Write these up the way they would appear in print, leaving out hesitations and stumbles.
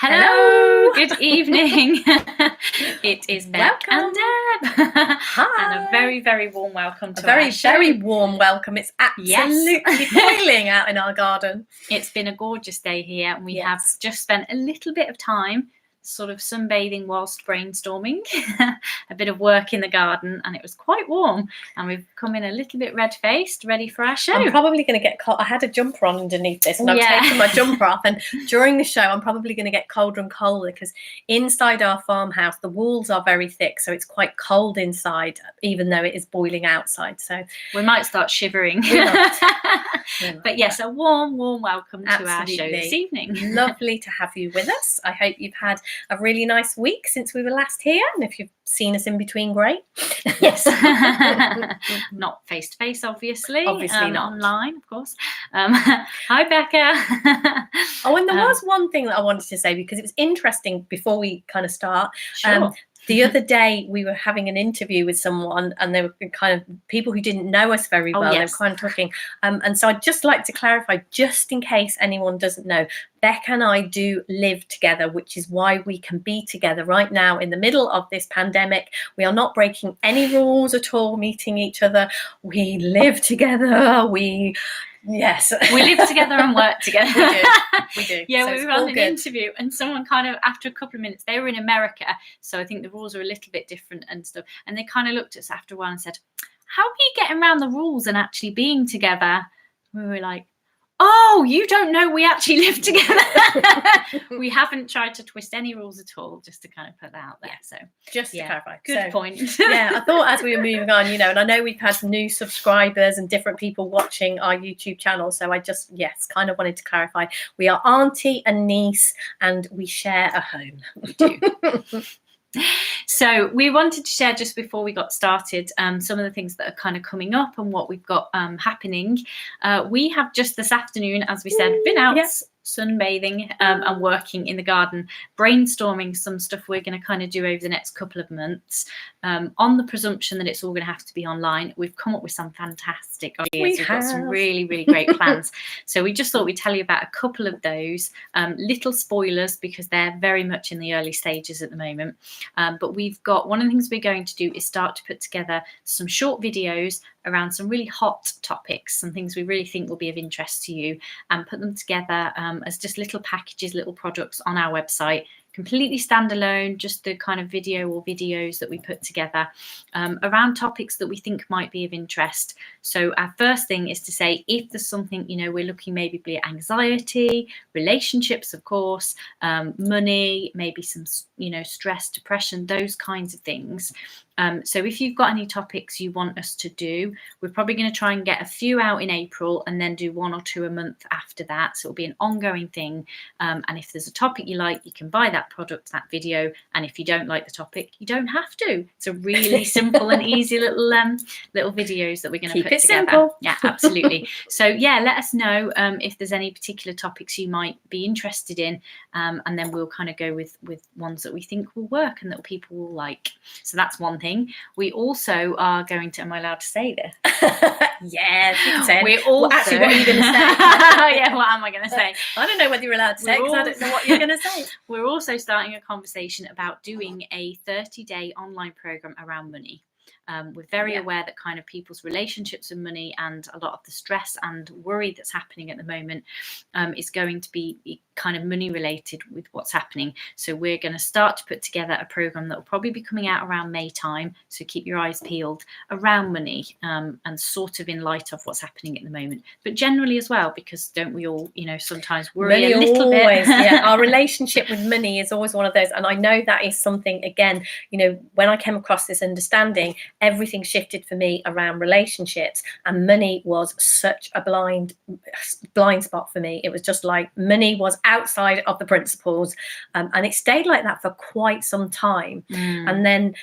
Hello, good evening. It is Beck Welcome. and Deb. Hi. And a very, very warm welcome to A very, our show. very warm welcome. It's absolutely boiling out in our garden. It's been a gorgeous day here, and we Yes. have just spent a little bit of time sort of sunbathing whilst brainstorming, a bit of work in the garden, and it was quite warm, and we've come in a little bit red-faced, ready for our show. I'm probably going to get cold. I had a jumper on underneath this, and Yeah. I've taken my jumper off, and during the show I'm probably going to get colder and colder because inside our farmhouse the walls are very thick, so it's quite cold inside even though it is boiling outside. So we might start shivering. We might. But yes, a warm welcome to our show Absolutely. this evening. Lovely to have you with us. I hope you've had a really nice week since we were last here, and if you've seen us in between, great. Yes. Not face to face, obviously. Obviously not. Online, of course. Hi, Becca. Oh, and there was one thing that I wanted to say, because it was interesting before we kind of start. Sure. The other day we were having an interview with someone, and they were kind of people who didn't know us very well. Yes. They were kind of talking. And so I'd just like to clarify, just in case anyone doesn't know, Beck and I do live together, which is why we can be together right now in the middle of this pandemic. We are not breaking any rules at all, meeting each other. We live together. Yes. We live together and work together. We do. Yeah, So we it's were all on an good. interview, and someone kind of, after a couple of minutes, they were in America, so I think the rules are a little bit different and stuff. And they kind of looked at us after a while and said, "How are you getting around the rules and actually being together?" We were like, "Oh, you don't know we actually live together." We haven't tried to twist any rules at all, just to kind of put that out there. So Just to yeah, clarify. good So, point. yeah, I thought as we were moving on, and I know we've had new subscribers and different people watching our YouTube channel. So I just, kind of wanted to clarify. We are auntie and niece, and we share a home. We do. So we wanted to share, just before we got started, some of the things that are kind of coming up and what we've got happening. We have just this afternoon, as we said, been out sunbathing and working in the garden, brainstorming some stuff we're going to kind of do over the next couple of months, on the presumption that it's all going to have to be online. We've come up with some fantastic ideas. We've got some really, really great plans. So we just thought we'd tell you about a couple of those, little spoilers, because they're very much in the early stages at the moment. But we've got, one of the things we're going to do is start to put together some short videos around some really hot topics, some things we really think will be of interest to you, and put them together as just little packages, little products on our website, completely standalone, just the kind of video or videos that we put together around topics that we think might be of interest. So our first thing is to say, if there's something, we're looking maybe at anxiety, relationships, of course, money, maybe some, stress, depression, those kinds of things. So if you've got any topics you want us to do, we're probably going to try and get a few out in April and then do 1 or 2 a month after that. So it'll be an ongoing thing. And if there's a topic you like, you can buy that product, that video. And if you don't like the topic, you don't have to. It's a really simple and easy little videos that we're going to put together. Simple. Yeah, absolutely. So yeah, let us know if there's any particular topics you might be interested in. And then we'll kind of go with ones that we think will work and that people will like. So that's one thing. We also are going to, am I allowed to say this? Yes, you can say it. We're also, actually, what are you going to say? Yeah, what am I going to say? I don't know whether you're allowed to say it, because I don't know what you're going to say. We're also starting a conversation about doing a 30-day online program around money. We're very aware that kind of people's relationships with money and a lot of the stress and worry that's happening at the moment is going to be kind of money related with what's happening. So we're going to start to put together a program that will probably be coming out around May time. So keep your eyes peeled around money and sort of in light of what's happening at the moment. But generally as well, because don't we all, sometimes worry Money a little always, bit. yeah. Our relationship with money is always one of those. And I know that is something, again, when I came across this understanding, everything shifted for me around relationships, and money was such a blind spot for me. It was just like money was outside of the principles, and it stayed like that for quite some time. And then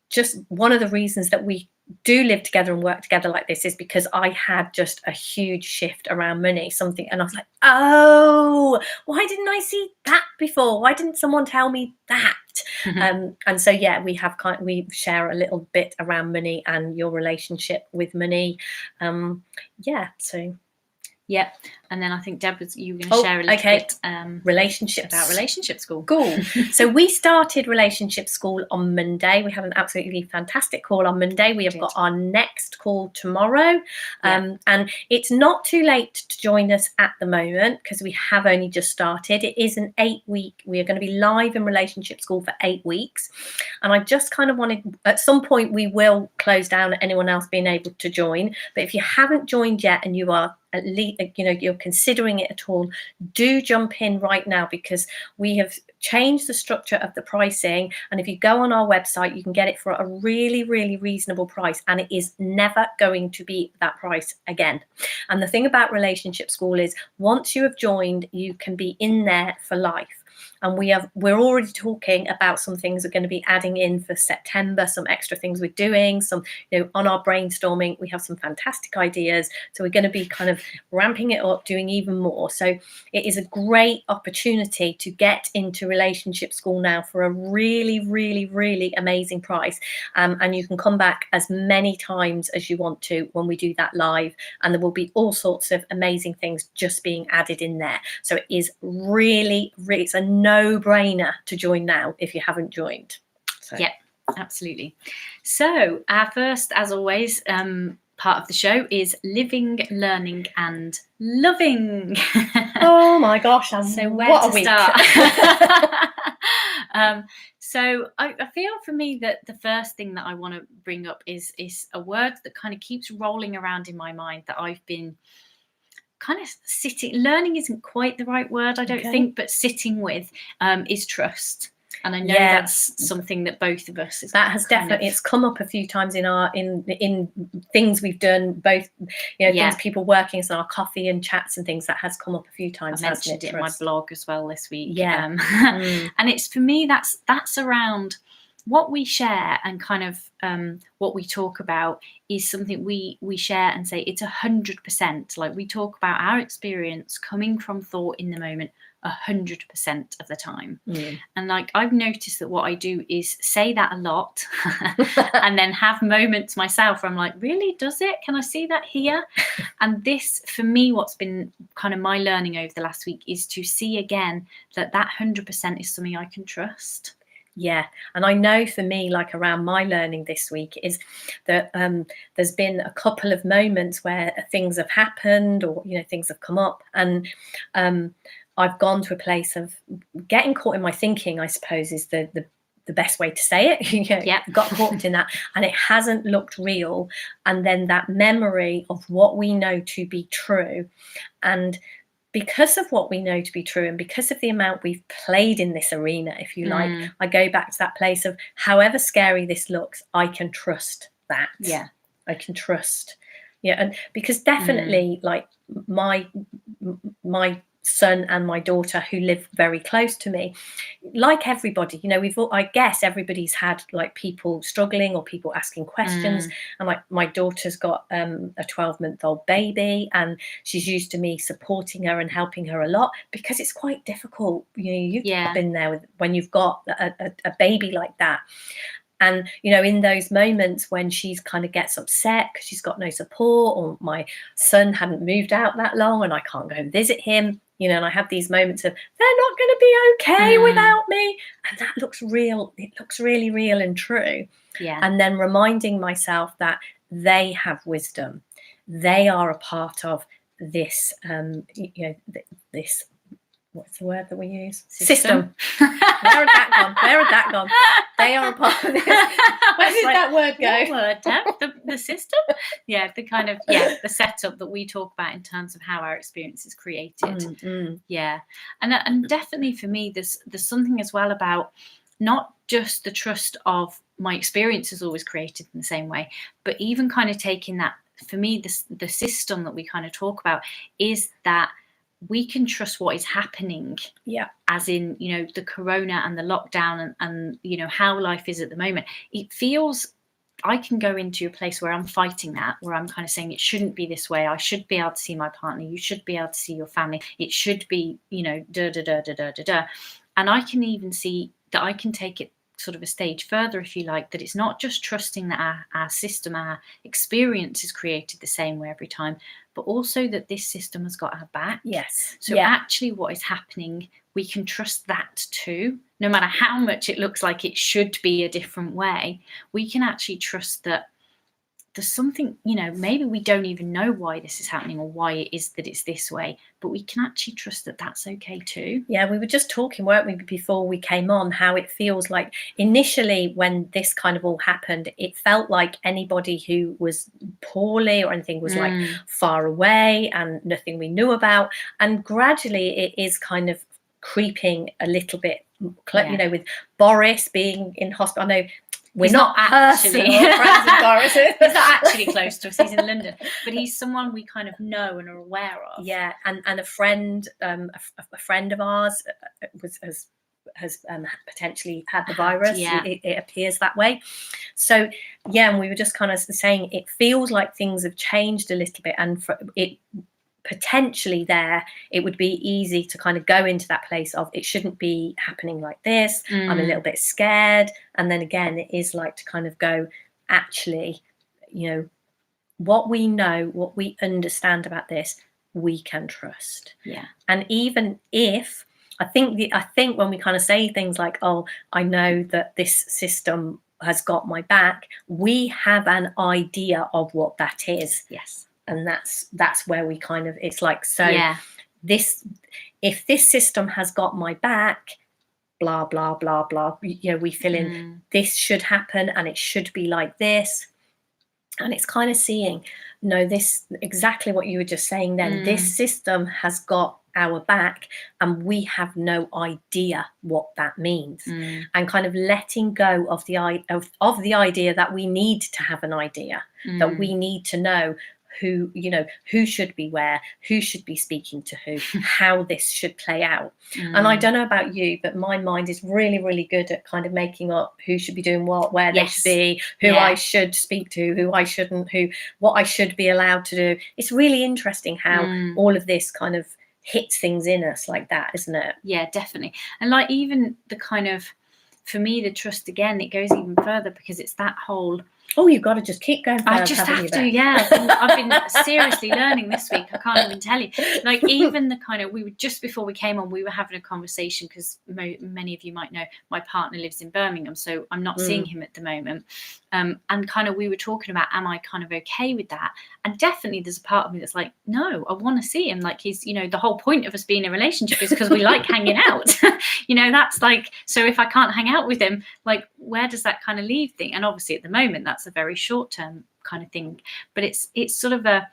just one of the reasons that we do live together and work together like this is because I had just a huge shift around money, and I was like, oh, why didn't I see that before? Why didn't someone tell me that? And so we share a little bit around money and your relationship with money. So Yep. And then I think Deb, you were going to share a little bit relationships about Relationship School. Cool. So we started Relationship School on Monday. We had an absolutely fantastic call on Monday. We have got our next call tomorrow. And it's not too late to join us at the moment because we have only just started. It is an 8-week. We are going to be live in Relationship School for 8 weeks. And I just kind of wanted, at some point, we will close down anyone else being able to join. But if you haven't joined yet and you are at least, you're considering it at all, do jump in right now, because we have changed the structure of the pricing. And if you go on our website, you can get it for a really, really reasonable price, and it is never going to be that price again. And the thing about Relationship School is, once you have joined, you can be in there for life. And we're already talking about some things we're going to be adding in for September, some extra things we're doing, some, on our brainstorming, we have some fantastic ideas. So we're going to be kind of ramping it up, doing even more. So it is a great opportunity to get into Relationship School now for a really, really, really amazing price. And you can come back as many times as you want to when we do that live. And there will be all sorts of amazing things just being added in there. So it is really, really, it's a no-brainer to join now if you haven't joined. So. Yeah, absolutely. So our first, as always, part of the show is living, learning, and loving. Oh my gosh! So where to start? So I feel for me that the first thing that I want to bring up is a word that kind of keeps rolling around in my mind that I've been kind of learning isn't quite the right word, I don't think, but sitting with is trust. And I know that's something that both of us has definitely it's come up a few times in things we've done, both things people working us on our coffee and chats and things, that has come up a few times. I mentioned it in my blog as well this week. And it's, for me, that's around what we share, and kind of what we talk about is something we share and say it's 100%. Like, we talk about our experience coming from thought in the moment 100% of the time. And like, I've noticed that what I do is say that a lot and then have moments myself where I'm like, really, does it? Can I see that here? And this, for me, what's been kind of my learning over the last week is to see again that 100% is something I can trust. Yeah. And I know for me, like around my learning this week, is that there's been a couple of moments where things have happened, or, things have come up, and I've gone to a place of getting caught in my thinking, I suppose, is the best way to say it. Got caught in that, and it hasn't looked real. And then that memory of what we know to be true, and because of what we know to be true, and because of the amount we've played in this arena, if you like, I go back to that place of, however scary this looks, I can trust that. Yeah. I can trust. Yeah. And because definitely, like, my son and my daughter, who live very close to me, like everybody, I guess everybody's had like people struggling or people asking questions. And like, my daughter's got a 12-month-old baby, and she's used to me supporting her and helping her a lot, because it's quite difficult. You've been there when you've got a baby like that. And, in those moments when she's kind of gets upset because she's got no support, or my son hadn't moved out that long and I can't go and visit him, and I have these moments of, they're not going to be okay without me. And that looks real. It looks really real and true. Yeah. And then reminding myself that they have wisdom. They are a part of this, this, what's the word that we use? System. Where had that gone? They are a part of this. Where did that word go? What word, the system? Yeah, the kind of, the setup that we talk about in terms of how our experience is created. Yeah. And definitely for me, there's something as well about not just the trust of my experience is always created in the same way, but even kind of taking that, for me, the system that we kind of talk about is that we can trust what is happening, as in, the corona and the lockdown and how life is at the moment. It feels, I can go into a place where I'm fighting that, where I'm kind of saying it shouldn't be this way. I should be able to see my partner. You should be able to see your family. It should be, da, da, da, da, da, da, da. And I can even see that I can take it sort of a stage further, if you like, that it's not just trusting that our system, our experience is created the same way every time, but also that this system has got our back. Yes. So actually what is happening, we can trust that too. No matter how much it looks like it should be a different way, we can actually trust that there's something, maybe we don't even know why this is happening or why it is that it's this way, but we can actually trust that that's okay too. Yeah, we were just talking, weren't we, before we came on, how it feels like initially when this kind of all happened, it felt like anybody who was poorly or anything was like far away and nothing we knew about. And gradually it is kind of creeping a little bit, with Boris being in hospital. I know we're not actually friends of Boris. He's not actually close to us. He's in London, but he's someone we kind of know and are aware of. Yeah, and a friend, a friend of ours has potentially had the virus. Yeah. It appears that way. So yeah, and we were just kind of saying it feels like things have changed a little bit, and for it potentially there, it would be easy to kind of go into that place of it shouldn't be happening like this. I'm a little bit scared. And then again, it is like to kind of go, actually, what we know, what we understand about this, we can trust. Yeah. And even if I think when we kind of say things like, oh, I know that this system has got my back, we have an idea of what that is. Yes. And that's where we kind of, it's like, so if this system has got my back, blah, blah, blah, blah, we fill in, this should happen and it should be like this. And it's kind of seeing, this exactly what you were just saying then, this system has got our back and we have no idea what that means. And kind of letting go of the idea that we need to have an idea, that we need to know who should be where, who should be speaking to who, how this should play out. And I don't know about you, but my mind is really, really good at kind of making up who should be doing what, where they should be, who I should speak to, who I shouldn't, what I should be allowed to do. It's really interesting how all of this kind of hits things in us like that, isn't it? Yeah, definitely. And like even the kind of, for me, the trust again, it goes even further because it's that whole, oh, you've got to just keep going. I just have to, yeah. I've been seriously learning this week. I can't even tell you. Like even the kind of, we were just before we came on, we were having a conversation because many of you might know my partner lives in Birmingham, so I'm not seeing him at the moment. And kind of we were talking about, am I kind of okay with that? And definitely there's a part of me that's like, no, I want to see him. Like he's, the whole point of us being in a relationship is because we like hanging out. That's like, so if I can't hang out with him, like where does that kind of leave thing? And obviously at the moment that's a very short-term kind of thing, but it's sort of a,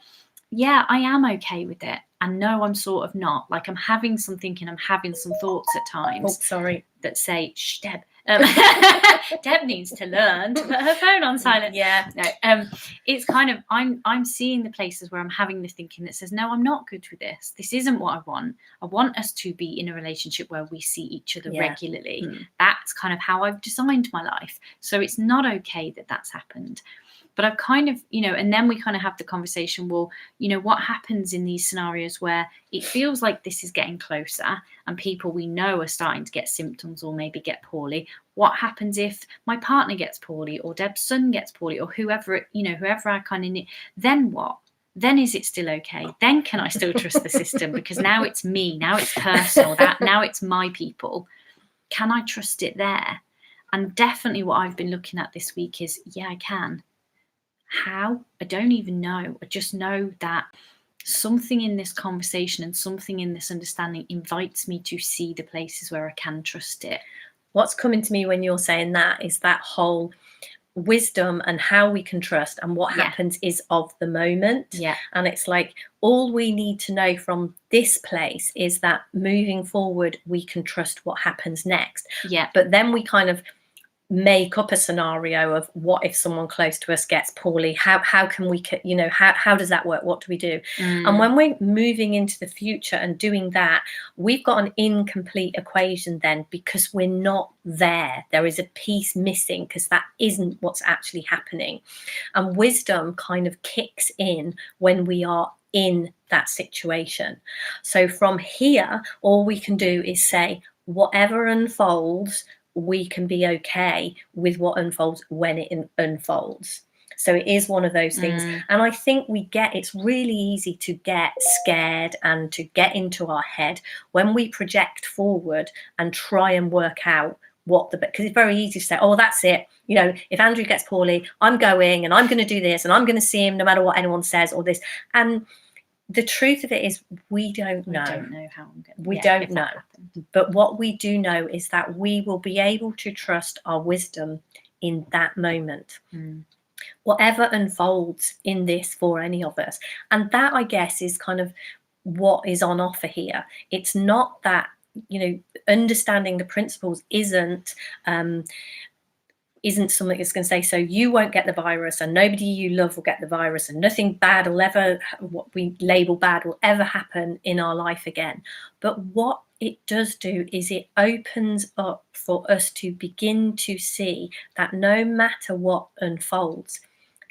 yeah, I am okay with it. And no, I'm sort of not. Like I'm having some thinking, I'm having some thoughts at times. Oh, sorry. That say, shh, Deb. Deb needs to learn to put her phone on silent. Yeah. No. It's kind of, I'm seeing the places where I'm having the thinking that says, no, I'm not good with this. This isn't what I want. I want us to be in a relationship where we see each other regularly. That's kind of how I've designed my life. So it's not okay that that's happened. But I've kind of, and then we kind of have the conversation, well, what happens in these scenarios where it feels like this is getting closer and people we know are starting to get symptoms or maybe get poorly. What happens if my partner gets poorly or Deb's son gets poorly or whoever I kind of need, then what? Then is it still okay? Then can I still trust the system? Because now it's me, now it's personal, now it's my people. Can I trust it there? And definitely what I've been looking at this week is, yeah, I can. How? I don't even know. I just know that something in this conversation and something in this understanding invites me to see the places where I can trust it. What's coming to me when you're saying that is that whole wisdom and how we can trust, and what happens is of the moment. Yeah. And it's like all we need to know from this place is that moving forward we can trust what happens next. Yeah. But then we kind of make up a scenario of what if someone close to us gets poorly, how can we, how does that work, what do we do? And when we're moving into the future and doing that, we've got an incomplete equation then, because we're not there is a piece missing, because that isn't what's actually happening. And wisdom kind of kicks in when we are in that situation. So from here, all we can do is say, whatever unfolds, we can be okay with what unfolds when it unfolds. So it is one of those things. And I think it's really easy to get scared and to get into our head when we project forward and try and work out because it's very easy to say, oh, that's it. You know, if Andrew gets poorly, I'm going and I'm going to do this and I'm going to see him no matter what anyone says or this. And the truth of it is we don't know. We don't know how I'm going to. We don't know. But what we do know is that we will be able to trust our wisdom in that moment. Whatever unfolds in this for any of us. And that, I guess, is kind of what is on offer here. It's not that, you know, understanding the principles isn't something that's going to say, so you won't get the virus and nobody you love will get the virus and nothing bad will ever, what we label bad, will ever happen in our life again. But what it does do is it opens up for us to begin to see that no matter what unfolds,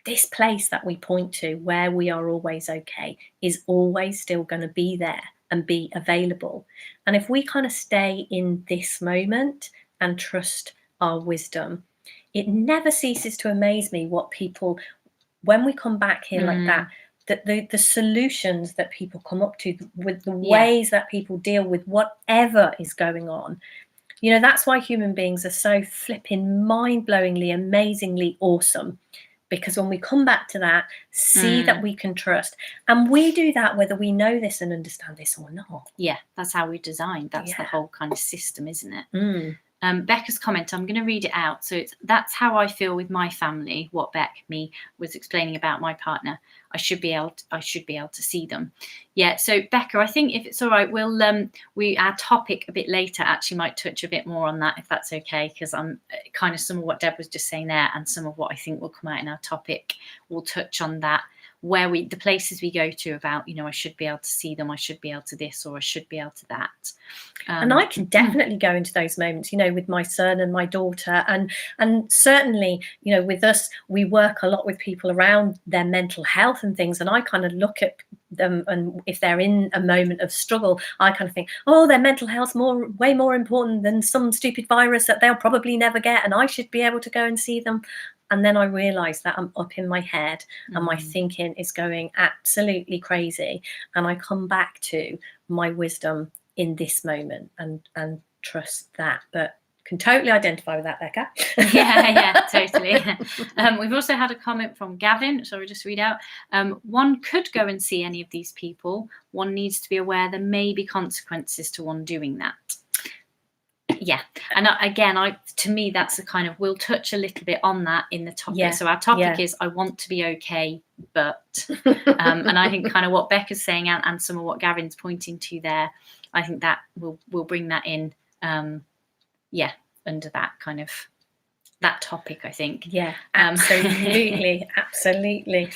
this place that we point to where we are always okay is always still going to be there and be available. And if we kind of stay in this moment and trust our wisdom, it never ceases to amaze me what people, when we come back here like that the solutions that people come up to, with the ways that people deal with whatever is going on. You know, that's why human beings are so flipping mind-blowingly, amazingly awesome. Because when we come back to that, see that we can trust. And we do that whether we know this and understand this or not. Yeah, that's how we designed. That's the whole kind of system, isn't it? Becca's comment, I'm going to read it out. So that's how I feel with my family. What me was explaining about my partner. I should be able to see them. Yeah. So Becca, I think if it's all right, we'll our topic a bit later actually might touch a bit more on that, if that's okay, because I'm kind of some of what Deb was just saying there, and some of what I think will come out in our topic will touch on that. Where the places we go to about, you know, I should be able to see them, I should be able to this, or I should be able to that. And I can definitely go into those moments, you know, with my son and my daughter. And certainly, you know, with us, we work a lot with people around their mental health and things. And I kind of look at them, and if they're in a moment of struggle, I kind of think, oh, their mental health's way more important than some stupid virus that they'll probably never get. And I should be able to go and see them. And then I realise that I'm up in my head and my thinking is going absolutely crazy. And I come back to my wisdom in this moment and trust that. But can totally identify with that, Becca. yeah, totally. We've also had a comment from Gavin. So I'll just read out. One could go and see any of these people. One needs to be aware there may be consequences to one doing that. Yeah, and again, to me, that's the kind of, we'll touch a little bit on that in the topic. Yeah. So our topic is, I want to be okay, but, and I think kind of what Becca's saying and some of what Gavin's pointing to there, I think that we'll bring that in, under that kind of, that topic, I think. Yeah, absolutely, absolutely.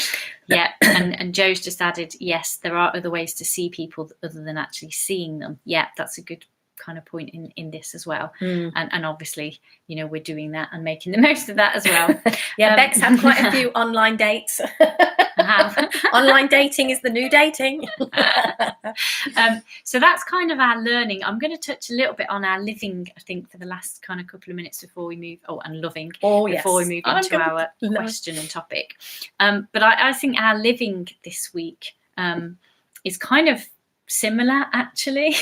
Yeah, and Joe's just added, yes, there are other ways to see people other than actually seeing them. Yeah, that's a good kind of point in this as well. And obviously, you know, we're doing that and making the most of that as well. Yeah, Beck's had quite a few online dates. I have. Online dating is the new dating. So that's kind of our learning. I'm going to touch a little bit on our living, I think, for the last kind of couple of minutes before we move. And loving. Before we move into our question and topic. But I think our living this week is kind of similar, actually.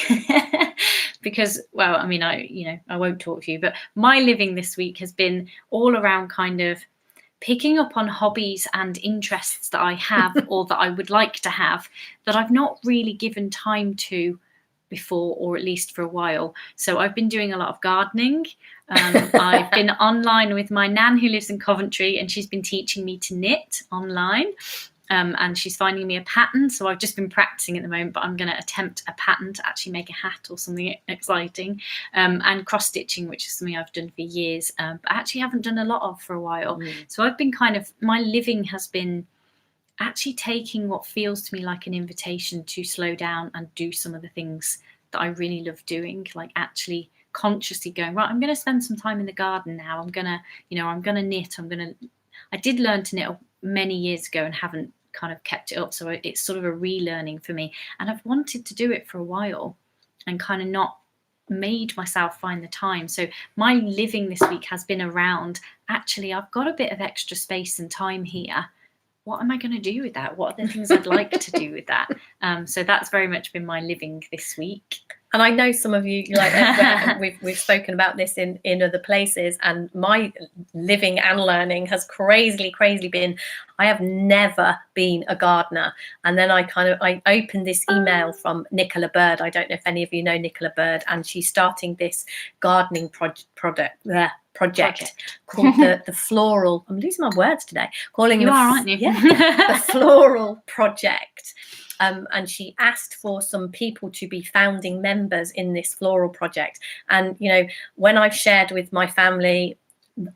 Because, well, I mean, I won't talk to you, but my living this week has been all around kind of picking up on hobbies and interests that I have or that I would like to have that I've not really given time to before, or at least for a while. So I've been doing a lot of gardening. I've been online with my nan who lives in Coventry, and she's been teaching me to knit online. And she's finding me a pattern. So I've just been practicing at the moment, but I'm going to attempt a pattern to actually make a hat or something exciting. And cross stitching, which is something I've done for years, but actually haven't done a lot of for a while. So I've been my living has been actually taking what feels to me like an invitation to slow down and do some of the things that I really love doing, like actually consciously going, right, I'm going to spend some time in the garden now. I'm going to knit. I did learn to knit many years ago and haven't kind of kept it up. So it's sort of a relearning for me. And I've wanted to do it for a while and kind of not made myself find the time. So my living this week has been around, actually, I've got a bit of extra space and time here. What am I going to do with that? What are the things I'd like to do with that? So that's very much been my living this week. And I know some of you, like we've spoken about this in other places, and my living and learning has crazily been, I have never been a gardener. And then I opened this email from Nicola Bird. I don't know if any of you know Nicola Bird, and she's starting this gardening project called the Floral. I'm losing my words today. Aren't you? Yeah, the Floral Project. And she asked for some people to be founding members in this floral project. And, you know, when I've shared with my family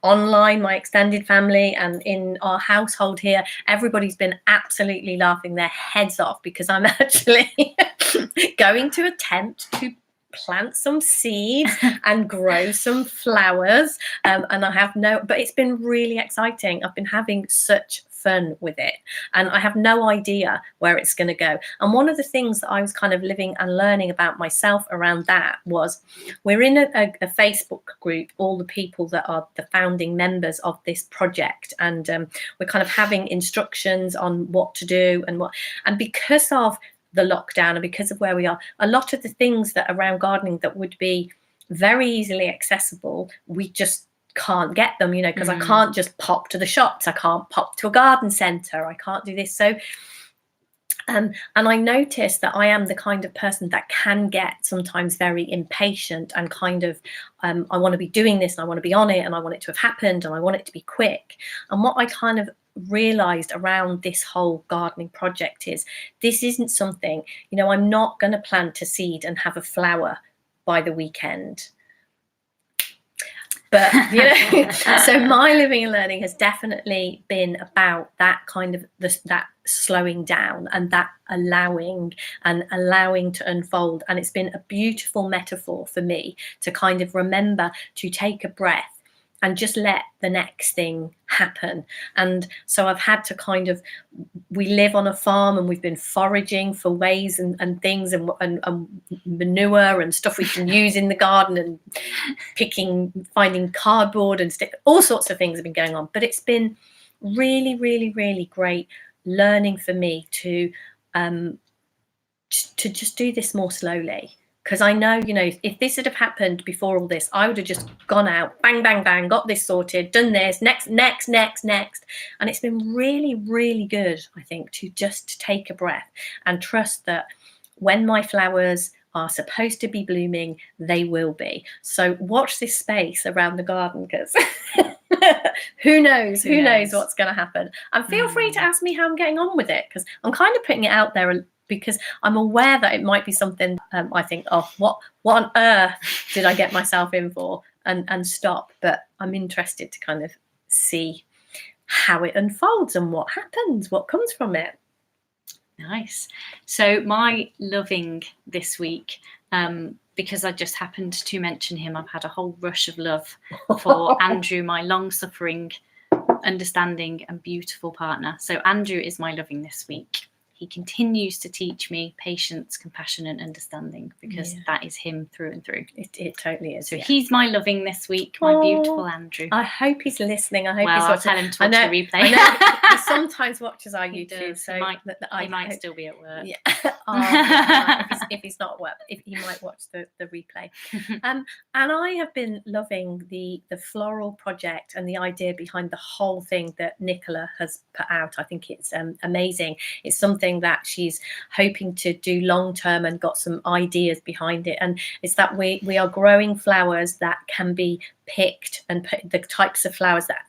online, my extended family, and in our household here, everybody's been absolutely laughing their heads off, because I'm actually going to attempt to plant some seeds and grow some flowers. And I have but it's been really exciting. I've been having such fun with it, and I have no idea where it's going to go. And one of the things that I was kind of living and learning about myself around that was, we're in a Facebook group, all the people that are the founding members of this project, and we're kind of having instructions on what to do and because of the lockdown and because of where we are, a lot of the things that around gardening that would be very easily accessible, we just can't get them, you know, because I can't just pop to the shops, I can't pop to a garden centre, I can't do this. So and I noticed that I am the kind of person that can get sometimes very impatient and kind of I want to be doing this and I want to be on it and I want it to have happened and I want it to be quick. And what I kind of realized around this whole gardening project is, this isn't something, you know, I'm not going to plant a seed and have a flower by the weekend. But, you know, so my living and learning has definitely been about that kind of that slowing down and that allowing to unfold. And it's been a beautiful metaphor for me to kind of remember to take a breath and just let the next thing happen. And so I've had to kind of, we live on a farm and we've been foraging for ways and things and manure and stuff we can use in the garden, and finding cardboard and all sorts of things have been going on. But it's been really great learning for me to just do this more slowly. Because I know, you know, if this had have happened before all this, I would have just gone out, bang, bang, bang, got this sorted, done this, next. And it's been really good, I think, to just take a breath and trust that when my flowers are supposed to be blooming, they will be. So watch this space around the garden, because who knows what's going to happen. And feel free to ask me how I'm getting on with it, because I'm kind of putting it out there because I'm aware that it might be something I think, oh, what on earth did I get myself in for, and stop. But I'm interested to kind of see how it unfolds and what happens, what comes from it. Nice. So my loving this week, because I just happened to mention him, I've had a whole rush of love for Andrew, my long-suffering, understanding and beautiful partner. So Andrew is my loving this week. He continues to teach me patience, compassion, and understanding, because that is him through and through. It totally is. So he's my loving this week, my beautiful Andrew. I hope he's listening. I hope he's watching. I'll tell him to watch the replay. I know he sometimes watches our YouTube, so he might still be at work. Yeah. If he's not at work, if he might watch the replay. And I have been loving the floral project and the idea behind the whole thing that Nicola has put out. I think it's amazing. It's something that she's hoping to do long term and got some ideas behind it. And it's that we are growing flowers that can be picked, and the types of flowers that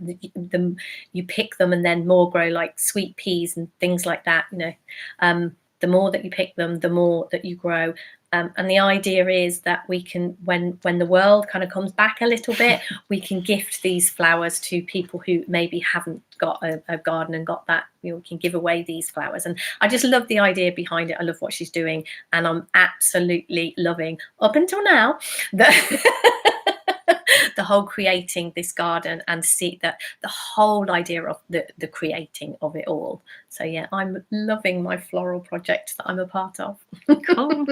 you pick them and then more grow, like sweet peas and things like that, you know. The more that you pick them, the more that you grow. And the idea is that we can, when the world kind of comes back a little bit, we can gift these flowers to people who maybe haven't got a garden and got that, you know, we can give away these flowers. And I just love the idea behind it. I love what she's doing, and I'm absolutely loving, up until now, the whole creating this garden, and see that the whole idea of the creating of it all. So yeah, I'm loving my floral project that I'm a part of. Cool.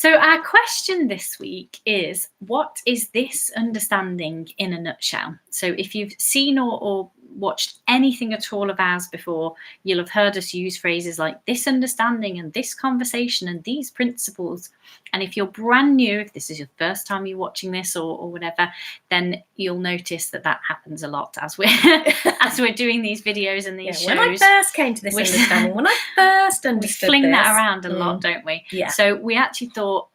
So our question this week is, what is this understanding in a nutshell? So if you've seen or watched anything at all of ours before, you'll have heard us use phrases like this understanding and this conversation and these principles. And if you're brand new, if this is your first time you're watching this or whatever, then you'll notice that happens a lot as we're doing these videos and these shows. When I first came to this understanding, when I first understood we fling this, that around a lot, don't we? Yeah. So we actually thought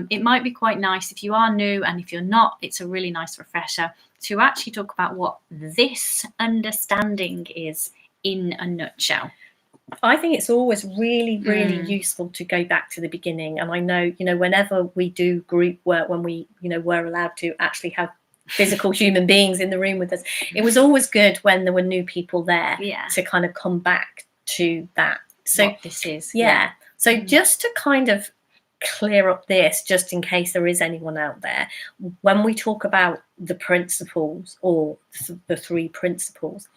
it might be quite nice if you are new, and if you're not, it's a really nice refresher to actually talk about what this understanding is in a nutshell. I think it's always really, really useful to go back to the beginning. And I know, whenever we do group work, when we, were allowed to actually have physical human beings in the room with us, it was always good when there were new people there to kind of come back to that. So what this is. Yeah. So just to kind of clear up this, just in case there is anyone out there, when we talk about the principles or the three principles,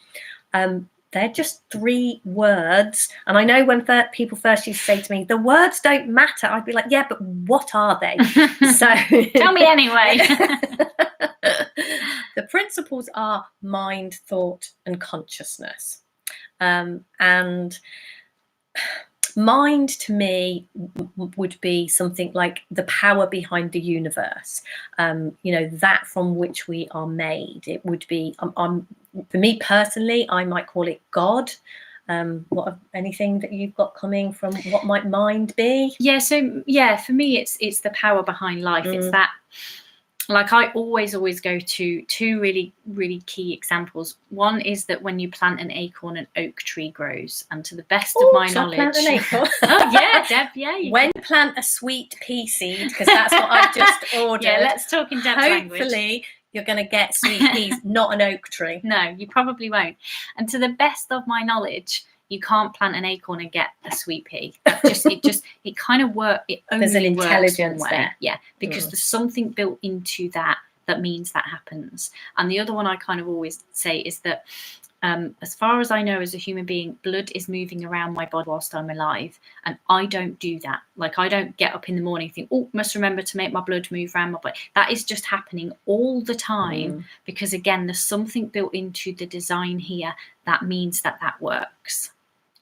they're just 3 words. And I know when people first used to say to me, the words don't matter, I'd be like, yeah, but what are they? So tell me anyway. The principles are mind, thought, and consciousness. And mind to me would be something like the power behind the universe, that from which we are made. It would be, for me personally, I might call it God. Anything that you've got coming from what might mind be? Yeah, so for me it's the power behind life. It's that, like, I always go to 2 really, really key examples. One is that when you plant an acorn, an oak tree grows. And to the best of my knowledge... Plant an acorn. Oh, yeah, Deb, yeah. When you plant a sweet pea seed, because that's what I've just ordered. Yeah, let's talk in Deb's language. Hopefully you're going to get sweet peas, not an oak tree. No, you probably won't. And to the best of my knowledge, you can't plant an acorn and get a sweet pea. It kind of works. It only there's an intelligence works one way. there. Yeah, because there's something built into that means that happens. And the other one I kind of always say is that, as far as I know, as a human being, blood is moving around my body whilst I'm alive, and I don't do that. Like, I don't get up in the morning and think, oh, must remember to make my blood move around my body. That is just happening all the time, because again, there's something built into the design here that means that works.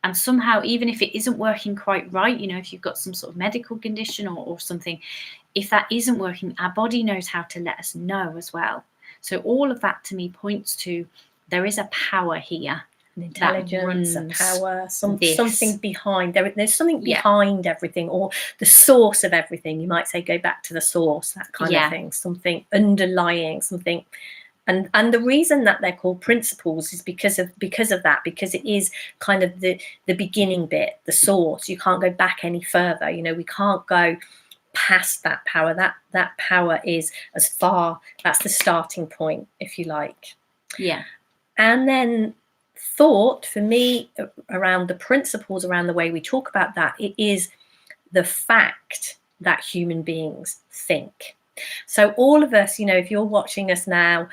And somehow, even if it isn't working quite right, if you've got some sort of medical condition or something, if that isn't working, our body knows how to let us know as well. So all of that to me points to there is a power here. An intelligence, a power, something behind. There's something behind everything, or the source of everything. You might say, go back to the source, that kind of thing. Something underlying, something. And the reason that they're called principles is because of that, because it is kind of the beginning bit, the source. You can't go back any further. We can't go past that power. That power is as far, that's the starting point, if you like. Yeah. And then thought, for me, around the principles, around the way we talk about that, it is the fact that human beings think. So all of us, if you're watching us now,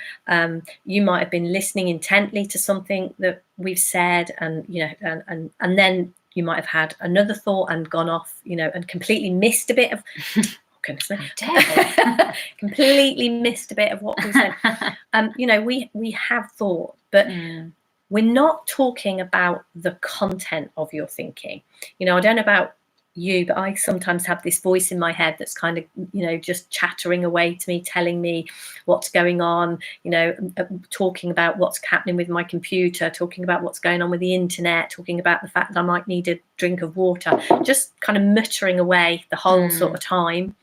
you might have been listening intently to something that we've said, and and then you might have had another thought and gone off, and completely missed a bit of completely missed a bit of what we said. We have thought, but we're not talking about the content of your thinking. I don't know about you, but I sometimes have this voice in my head that's kind of, just chattering away to me, telling me what's going on, talking about what's happening with my computer, talking about what's going on with the internet, talking about the fact that I might need a drink of water, just kind of muttering away the whole sort of time.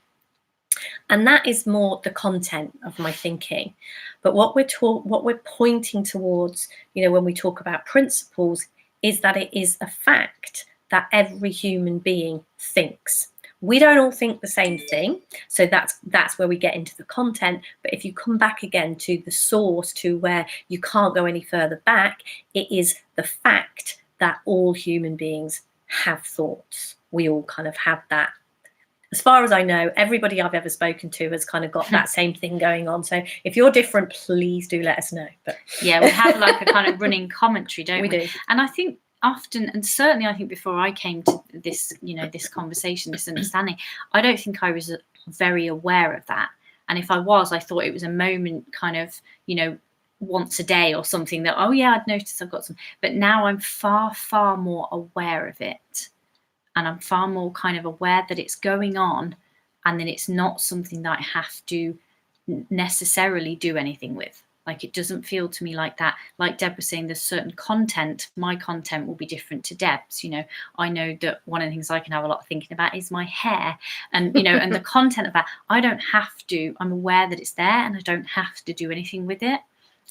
And that is more the content of my thinking. But what we're pointing towards, when we talk about principles, is that it is a fact that every human being thinks. We don't all think the same thing, so that's where we get into the content. But if you come back again to the source, to where you can't go any further back, it is the fact that all human beings have thoughts. We all kind of have that. As far as I know, everybody I've ever spoken to has kind of got that same thing going on. So if you're different, please do let us know. But yeah, we have like a kind of running commentary, don't we? We do. And I think often, and certainly I think before I came to this, this conversation, this understanding, I don't think I was very aware of that. And if I was, I thought it was a moment kind of, once a day or something that, oh yeah, I'd noticed I've got some. But now I'm far, far more aware of it. And I'm far more kind of aware that it's going on, and then it's not something that I have to necessarily do anything with. Like, it doesn't feel to me like that. Like Deb was saying, there's certain content. My content will be different to Deb's. I know that one of the things I can have a lot of thinking about is my hair, and and the content of that. I don't have to. I'm aware that it's there, and I don't have to do anything with it.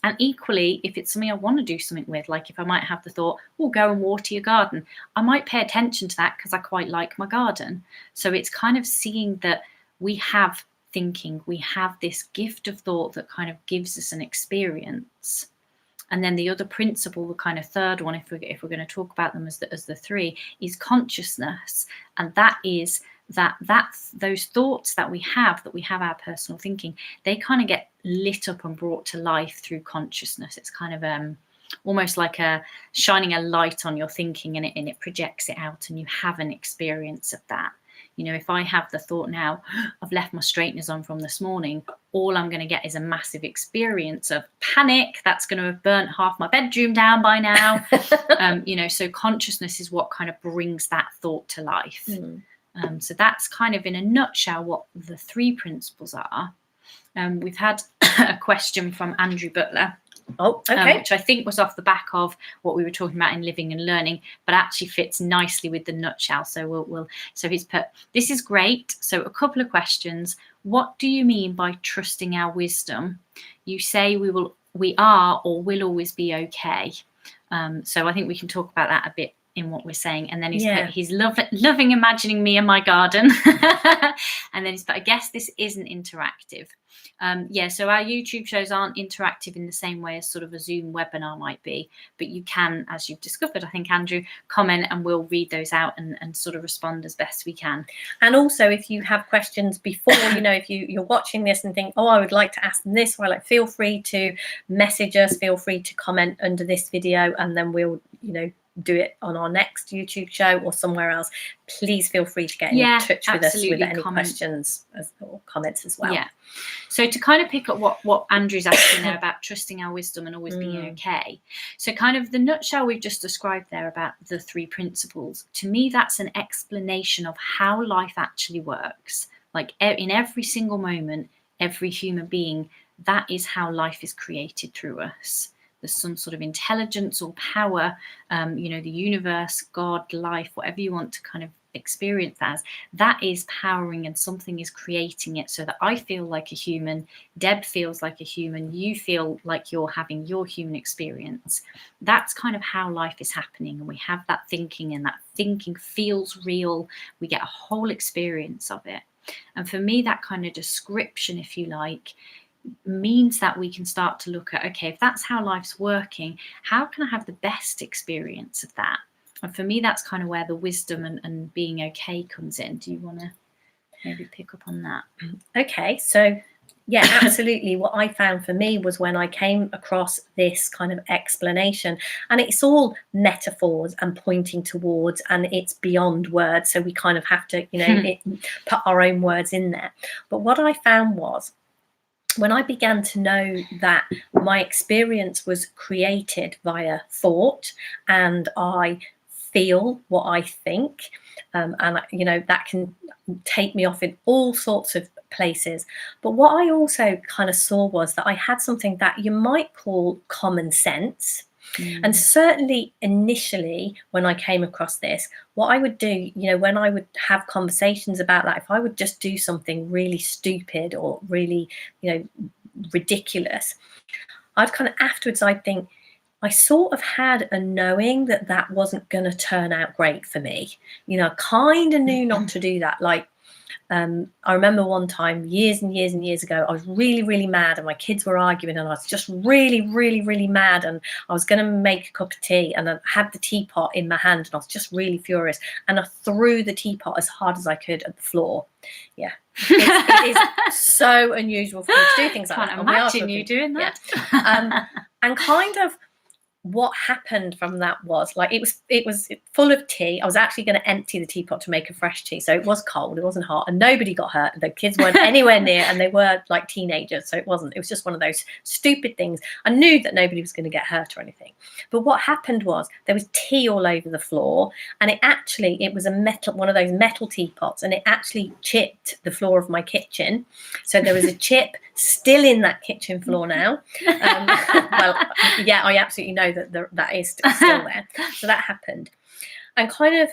And equally, if it's something I want to do something with, like if I might have the thought, oh, go and water your garden, I might pay attention to that because I quite like my garden. So it's kind of seeing that we have thinking, we have this gift of thought that kind of gives us an experience. And then the other principle, the kind of third one, if we're going to talk about them as the three, is consciousness. And that is that's those thoughts that we have our personal thinking, they kind of get lit up and brought to life through consciousness. It's kind of almost like shining a light on your thinking, and it projects it out, and you have an experience of that. If I have the thought now, I've left my straighteners on from this morning, all I'm going to get is a massive experience of panic. That's going to have burnt half my bedroom down by now. So consciousness is what kind of brings that thought to life. So that's kind of in a nutshell what the three principles are. We've had a question from Andrew Butler. Oh, okay. Which I think was off the back of what we were talking about in living and learning, but actually fits nicely with the nutshell. So so he's put, this is great. So a couple of questions. What do you mean by trusting our wisdom? You say we are or will always be okay. So I think we can talk about that a bit in what we're saying. And then he's loving imagining me and my garden. And then he's put, I guess this isn't interactive. So our YouTube shows aren't interactive in the same way as sort of a Zoom webinar might be, but you can, as you've discovered, I think, Andrew, comment, and we'll read those out and sort of respond as best we can. And also, if you have questions before, if you're watching this and think, oh, I would like to ask them this, or feel free to message us, feel free to comment under this video, and then we'll, do it on our next YouTube show or somewhere else. Please feel free to get in touch with us with any questions or comments as well. Yeah. So to kind of pick up what Andrew's asking there about trusting our wisdom and always being okay. So kind of the nutshell we've just described there about the three principles, to me, that's an explanation of how life actually works. Like in every single moment, every human being, that is how life is created through us. There's some sort of intelligence or power, the universe, God, life, whatever you want to kind of experience as, that is powering, and something is creating it so that I feel like a human, Deb feels like a human, you feel like you're having your human experience. That's kind of how life is happening. And we have that thinking, and that thinking feels real. We get a whole experience of it. And for me, that kind of description, if you like, means that we can start to look at, okay, if that's how life's working, how can I have the best experience of that? And for me, that's kind of where the wisdom and being okay comes in. Do you want to maybe pick up on that? Okay, so yeah, absolutely. What I found for me was when I came across this kind of explanation, and it's all metaphors and pointing towards, and it's beyond words. So we kind of have to, put our own words in there. But what I found was, when I began to know that my experience was created via thought, and I feel what I think, and that can take me off in all sorts of places. But what I also kind of saw was that I had something that you might call common sense. And certainly initially, when I came across this, what I would do, when I would have conversations about that, if I would just do something really stupid or really, ridiculous, I'd kind of afterwards, I'd think, I sort of had a knowing that that wasn't going to turn out great for me. I kind of knew not to do that. Like, I remember one time years and years and years ago, I was really, really mad, and my kids were arguing, and I was just really, really, really mad, and I was going to make a cup of tea, and I had the teapot in my hand, and I was just really furious, and I threw the teapot as hard as I could at the floor. Yeah, it is so unusual for me to do things like that. Can't imagine you doing that. Yeah. And kind of what happened from that was, like, it was full of tea. I was actually going to empty the teapot to make a fresh tea, so it was cold, it wasn't hot, and nobody got hurt. The kids weren't anywhere near, and they were like teenagers, so it was just one of those stupid things. I knew that nobody was going to get hurt or anything, but what happened was there was tea all over the floor, and it was one of those metal teapots, and it actually chipped the floor of my kitchen. So there was a chip still in that kitchen floor now. Well, yeah, I absolutely know that is still there. So that happened. And kind of,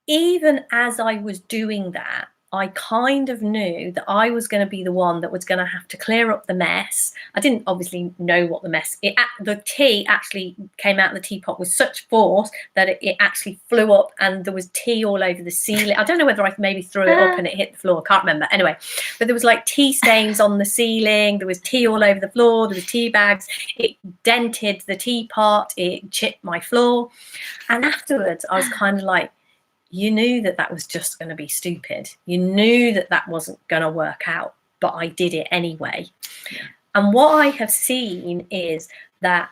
even as I was doing that, I kind of knew that I was going to be the one that was going to have to clear up the mess. I didn't obviously know what the mess. The tea actually came out of the teapot with such force that it actually flew up, and there was tea all over the ceiling. I don't know whether I maybe threw it up and it hit the floor. I can't remember. Anyway, but there was like tea stains on the ceiling. There was tea all over the floor. There was tea bags. It dented the teapot. It chipped my floor. And afterwards, I was kind of like, you knew that was just going to be stupid. You knew that wasn't going to work out, but I did it anyway. Yeah. And what I have seen is that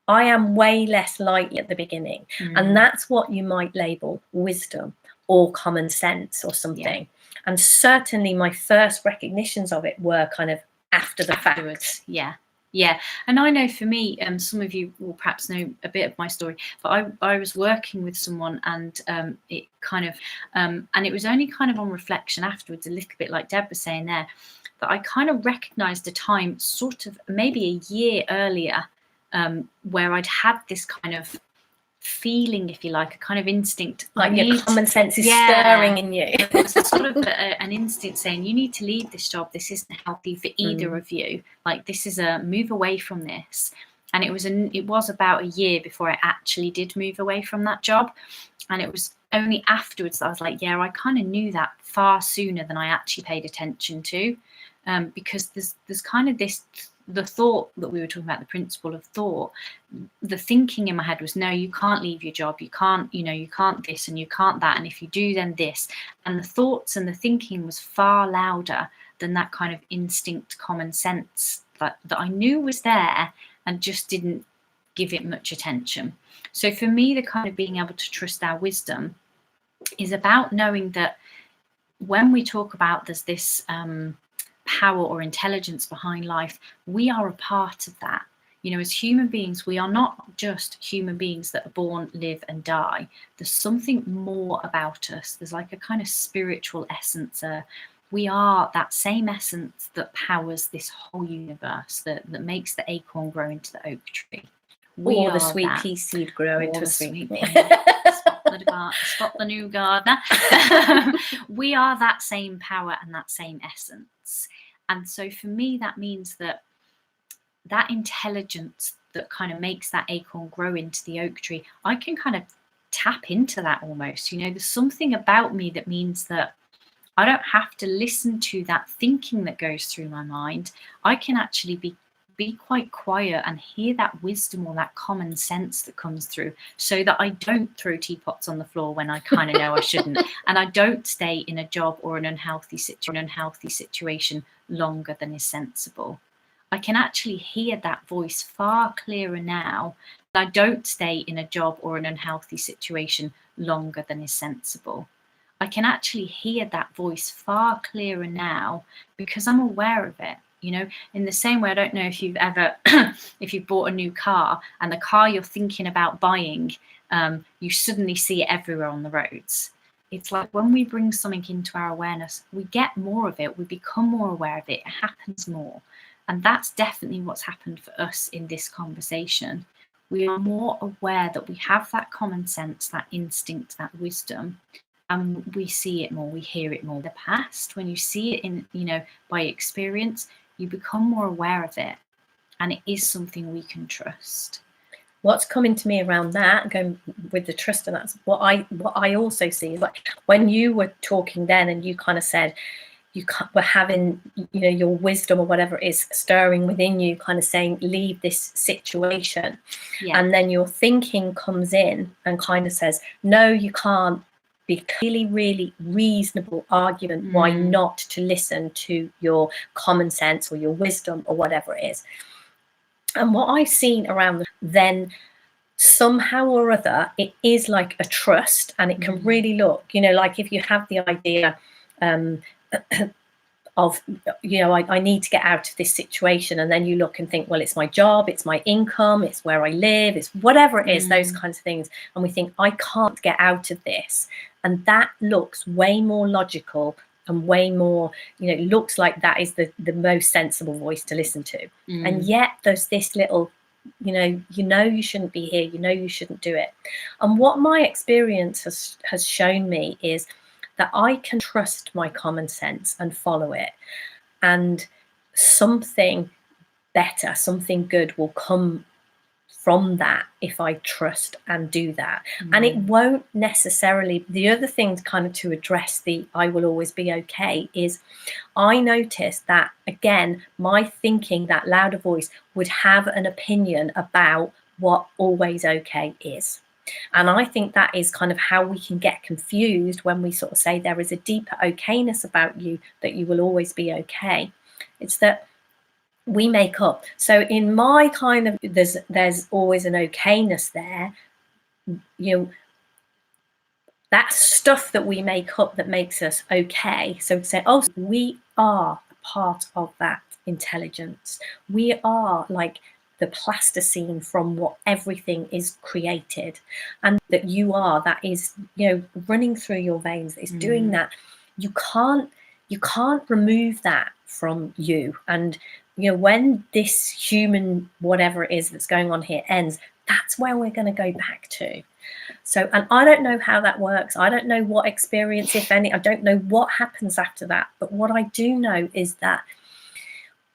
I am way less likely at the beginning. And that's what you might label wisdom or common sense or something. Yeah. And certainly my first recognitions of it were kind of after the fact. Yeah. Yeah, and I know for me, some of you will perhaps know a bit of my story, but I was working with someone, and it kind of, and it was only kind of on reflection afterwards, a little bit like Deb was saying there, that I kind of recognised a time, sort of maybe a year earlier, where I'd had this kind of feeling, if you like, a kind of instinct, like your common sense is stirring in you. It was a sort of an instinct saying, you need to leave this job, this isn't healthy for either of you, like this is a move away from this. And it was about a year before I actually did move away from that job, and it was only afterwards that I was like, yeah, I kind of knew that far sooner than I actually paid attention to, because there's kind of the thought that we were talking about, the principle of thought, the thinking in my head was, no, you can't leave your job, you can't, you can't this and you can't that, and if you do, then this. And the thoughts and the thinking was far louder than that kind of instinct, common sense that I knew was there and just didn't give it much attention. So for me, the kind of being able to trust our wisdom is about knowing that when we talk about there's this power or intelligence behind life, we are a part of that. As human beings, we are not just human beings that are born, live and die. There's something more about us. There's like a kind of spiritual essence. We are that same essence that powers this whole universe, that makes the acorn grow into the oak tree. Or the sweet pea seed grow into a sweet pea. Spot the new gardener. We are that same power and that same essence. And so for me, that means that intelligence that kind of makes that acorn grow into the oak tree, I can kind of tap into that almost. There's something about me that means that I don't have to listen to that thinking that goes through my mind. I can actually be quite quiet and hear that wisdom or that common sense that comes through, so that I don't throw teapots on the floor when I kind of know I shouldn't, and I don't stay in a job or an unhealthy situation longer than is sensible. I can actually hear that voice far clearer now. I don't stay in a job or an unhealthy situation longer than is sensible. I can actually hear that voice far clearer now because I'm aware of it. In the same way, I don't know if you've ever, if you've bought a new car and the car you're thinking about buying, you suddenly see it everywhere on the roads. It's like when we bring something into our awareness, we get more of it, we become more aware of it, it happens more. And that's definitely what's happened for us in this conversation. We are more aware that we have that common sense, that instinct, that wisdom, and we see it more, we hear it more. The past, when you see it in, by experience, you become more aware of it, and it is something we can trust. What's coming to me around that, going with the trust, and that's what I also see is, like, when you were talking then and you kind of said you were having, your wisdom or whatever it is stirring within you, kind of saying, leave this situation. Yeah. And then your thinking comes in and kind of says, no, you can't. Be clearly really reasonable argument why not to listen to your common sense or your wisdom or whatever it is. And what I've seen around then, somehow or other, it is like a trust, and it can really look, you know, like if you have the idea of, you know, I need to get out of this situation, and then you look and think, well, it's my job, it's my income, it's where I live, it's whatever it is, those kinds of things, and we think, I can't get out of this, and that looks way more logical and way more, you know, it looks like that is the most sensible voice to listen to. And yet there's this little, you know you shouldn't be here, you know you shouldn't do it. And what my experience has shown me is that I can trust my common sense and follow it, and something better, something good will come from that if I trust and do that. And it won't necessarily, the other thing kind of to address the I will always be okay is, I noticed that again, my thinking, that louder voice would have an opinion about what always okay is. And I think that is kind of how we can get confused when we sort of say there is a deeper okayness about you, that you will always be okay. It's that we make up. So in my kind of, there's always an okayness there, you know, that stuff that we make up that makes us okay. So to say, oh, we are part of that intelligence. We are like the plasticine from what everything is created, and that you are, that is, you know, running through your veins, that is doing that. You can't remove that from you. And you know, when this human whatever it is that's going on here ends, that's where we're going to go back to. So, and I don't know how that works. I don't know what experience, if any, I don't know what happens after that. But what I do know is that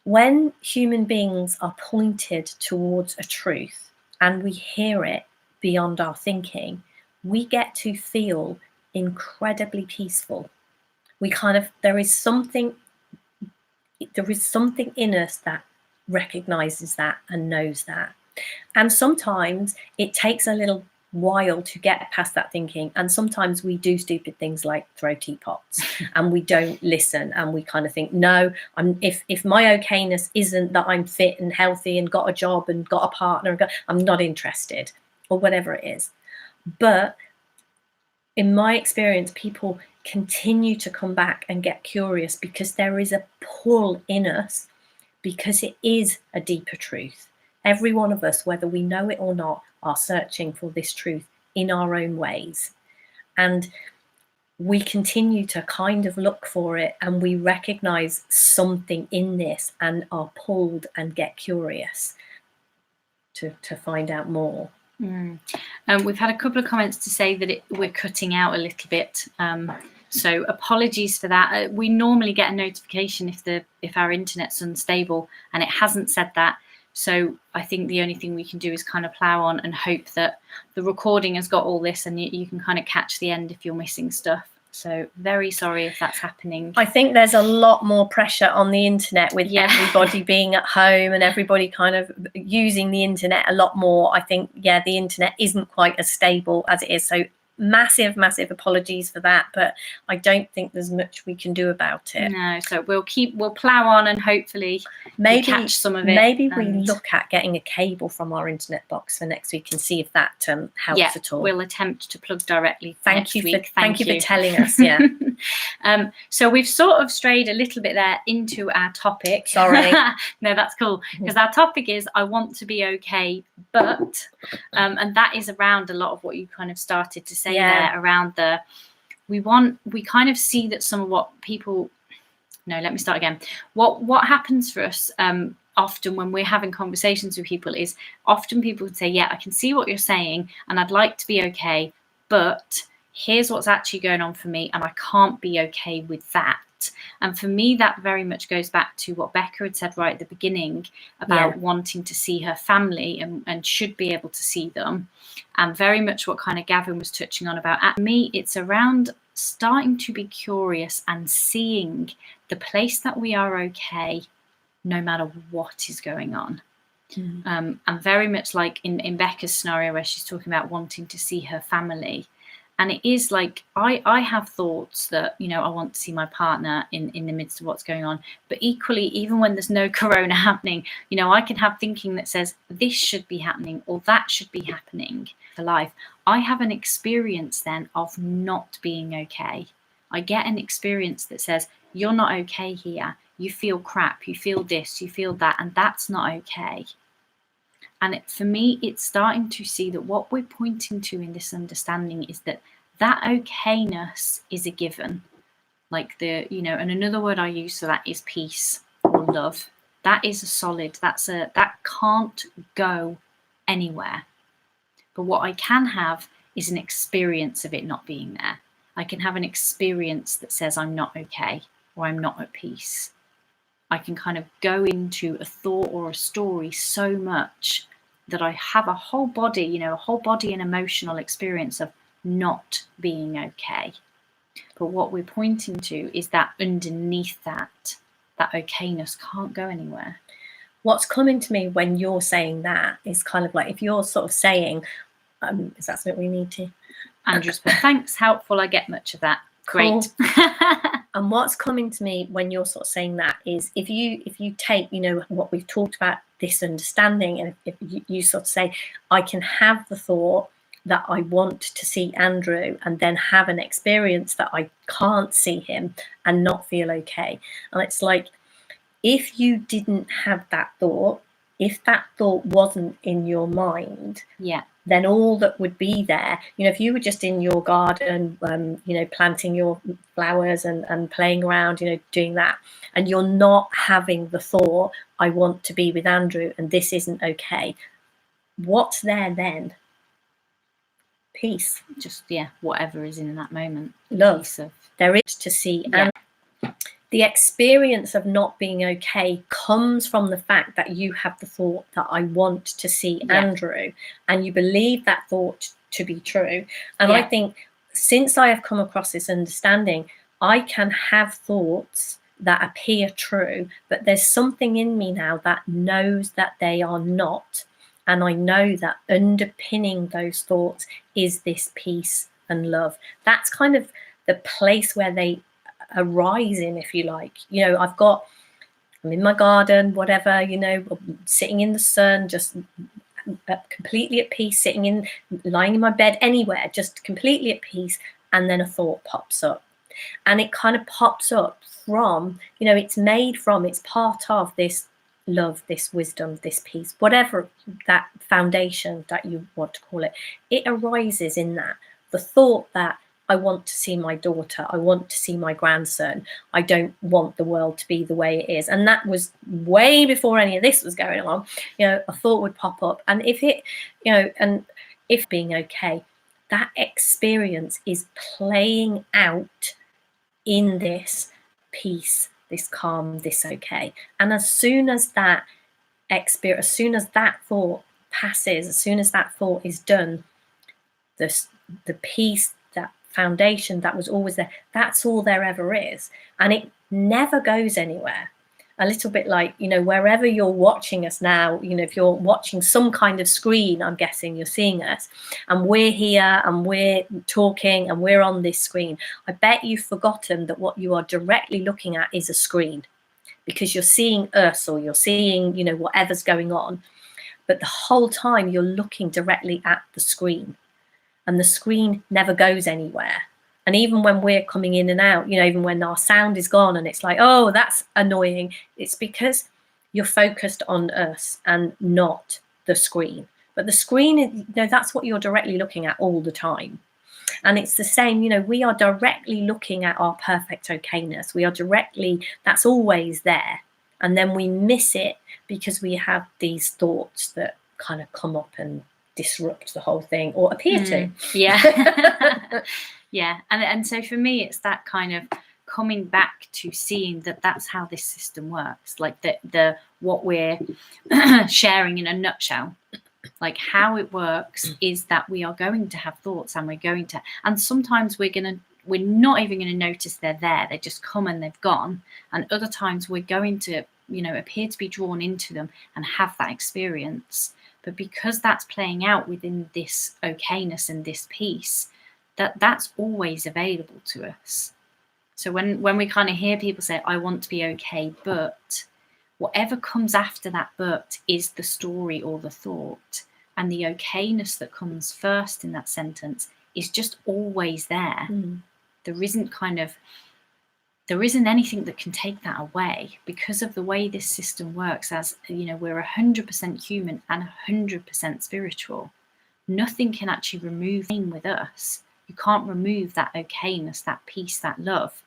when human beings are pointed towards a truth and we hear it beyond our thinking, we get to feel incredibly peaceful. We kind of, there is something in us that recognizes that and knows that. And sometimes it takes a little while to get past that thinking, and sometimes we do stupid things like throw teapots and we don't listen, and we kind of think, no, if my okayness isn't that I'm fit and healthy and got a job and got a partner and I'm not interested, or whatever it is. But in my experience, people continue to come back and get curious because there is a pull in us, because it is a deeper truth. Every one of us, whether we know it or not, are searching for this truth in our own ways. And we continue to kind of look for it, and we recognize something in this and are pulled and get curious to find out more. We've had a couple of comments to say that we're cutting out a little bit. So apologies for that. We normally get a notification if our internet's unstable, and it hasn't said that. So I think the only thing we can do is kind of plow on and hope that the recording has got all this, and you can kind of catch the end if you're missing stuff. So very sorry if that's happening. I think there's a lot more pressure on the internet with everybody being at home and everybody kind of using the internet a lot more. I think, the internet isn't quite as stable as it is. So massive apologies for that, but I don't think there's much we can do about it. No, so we'll plow on, and hopefully maybe catch some of it. Maybe we look at getting a cable from our internet box for next week and see if that helps at all. We'll attempt to plug directly. Thank you for telling us. So we've sort of strayed a little bit there into our topic. Sorry. No, that's cool, because our topic is I want to be okay, but and that is around a lot of what you kind of started to say there, around we kind of see that some of what people, let me start again. What happens for us often when we're having conversations with people is, often people would say, I can see what you're saying and I'd like to be okay, but here's what's actually going on for me, and I can't be okay with that. And for me, that very much goes back to what Becca had said right at the beginning about wanting to see her family and should be able to see them. And very much what kind of Gavin was touching on about. At me, it's around starting to be curious and seeing the place that we are okay, no matter what is going on. And very much like in Becca's scenario where she's talking about wanting to see her family. And it is like, I have thoughts that, you know, I want to see my partner in the midst of what's going on. But equally, even when there's no corona happening, you know, I can have thinking that says this should be happening or that should be happening for life. I have an experience then of not being okay. I get an experience that says, you're not okay here. You feel crap. You feel this, you feel that, and that's not okay. And for me, it's starting to see that what we're pointing to in this understanding is that okayness is a given. Like you know, and another word I use for that is peace or love. That is a solid, that can't go anywhere. But what I can have is an experience of it not being there. I can have an experience that says I'm not okay or I'm not at peace. I can kind of go into a thought or a story so much that I have a whole body, you know, a whole body and emotional experience of not being okay. But what we're pointing to is that underneath that okayness can't go anywhere. What's coming to me when you're saying that is kind of like, if you're sort of saying, is that something we need to? Andrew's put, thanks, helpful, I get much of that. Great. Cool. And what's coming to me when you're sort of saying that is, if you take, you know, what we've talked about, this understanding, and if you sort of say, I can have the thought that I want to see Andrew and then have an experience that I can't see him and not feel okay. And it's like, if you didn't have that thought, if that thought wasn't in your mind, yeah, then all that would be there, you know, if you were just in your garden, you know, planting your flowers and playing around, you know, doing that, and you're not having the thought, I want to be with Andrew and this isn't okay, what's there then? Peace. Just, yeah, whatever is in that moment. Love. There is to see. Yeah. And the experience of not being okay comes from the fact that you have the thought that I want to see Andrew, and you believe that thought to be true. And I think since I have come across this understanding, I can have thoughts that appear true, but there's something in me now that knows that they are not. And I know that underpinning those thoughts is this peace and love. That's kind of the place where they arise in, if you like. You know, I'm in my garden, whatever, you know, sitting in the sun, just completely at peace, lying in my bed, anywhere, just completely at peace. And then a thought pops up. And it kind of pops up from, you know, it's part of this love, this wisdom, this peace, whatever that foundation that you want to call it. It arises in that. The thought that I want to see my daughter, I want to see my grandson, I don't want the world to be the way it is. And that was way before any of this was going on. You know, a thought would pop up. And if it, you know, and if being okay, that experience is playing out in this peace, this calm, this okay. And as soon as that experience, as soon as that thought passes, as soon as that thought is done, the peace, that foundation that was always there, that's all there ever is. And it never goes anywhere. A little bit like, you know, wherever you're watching us now, you know, if you're watching some kind of screen, I'm guessing you're seeing us, and we're here and we're talking and we're on this screen. I bet you've forgotten that what you are directly looking at is a screen, because you're seeing us or you're seeing, you know, whatever's going on. But the whole time you're looking directly at the screen, and the screen never goes anywhere. And even when we're coming in and out, you know, even when our sound is gone and it's like, oh, that's annoying, it's because you're focused on us and not the screen. But the screen, you know, that's what you're directly looking at all the time. And it's the same, you know, we are directly looking at our perfect okayness. We are directly, that's always there. And then we miss it because we have these thoughts that kind of come up and disrupt the whole thing, or appear to. Yeah. Yeah. And so for me, it's that kind of coming back to seeing that that's how this system works. Like the what we're sharing in a nutshell, like how it works is that we are going to have thoughts, and we're going to, and sometimes we're not even going to notice they're there. They just come and they've gone. And other times we're going to, you know, appear to be drawn into them and have that experience. But because that's playing out within this okayness and this peace, that's always available to us. So when we kind of hear people say, I want to be okay, but whatever comes after that but is the story or the thought. And the okayness that comes first in that sentence is just always there. There isn't anything that can take that away, because of the way this system works. As you know, we're 100% human and 100% spiritual. Nothing can actually remove pain with us. You can't remove that okayness, that peace, that love.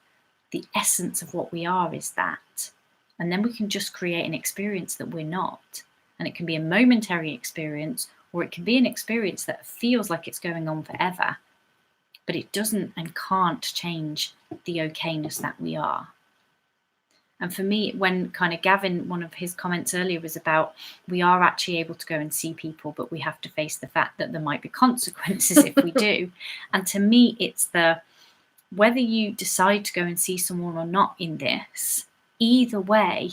The essence of what we are is that. And then we can just create an experience that we're not. And it can be a momentary experience, or it can be an experience that feels like it's going on forever. But it doesn't and can't change the okayness that we are. And for me, when kind of Gavin, one of his comments earlier was about, we are actually able to go and see people, but we have to face the fact that there might be consequences if we do. And to me, it's whether you decide to go and see someone or not in this, either way,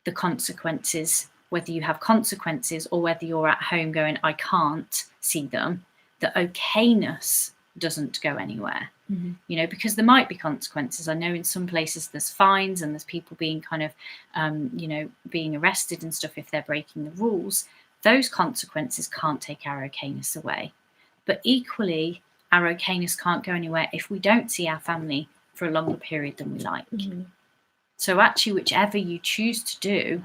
the consequences, whether you have consequences or whether you're at home going, I can't see them, the okayness doesn't go anywhere. You know, because there might be consequences. I know in some places there's fines and there's people being kind of, you know, being arrested and stuff if they're breaking the rules. Those consequences can't take our okayness away. But equally, our okayness can't go anywhere if we don't see our family for a longer period than we like. So actually, whichever you choose to do,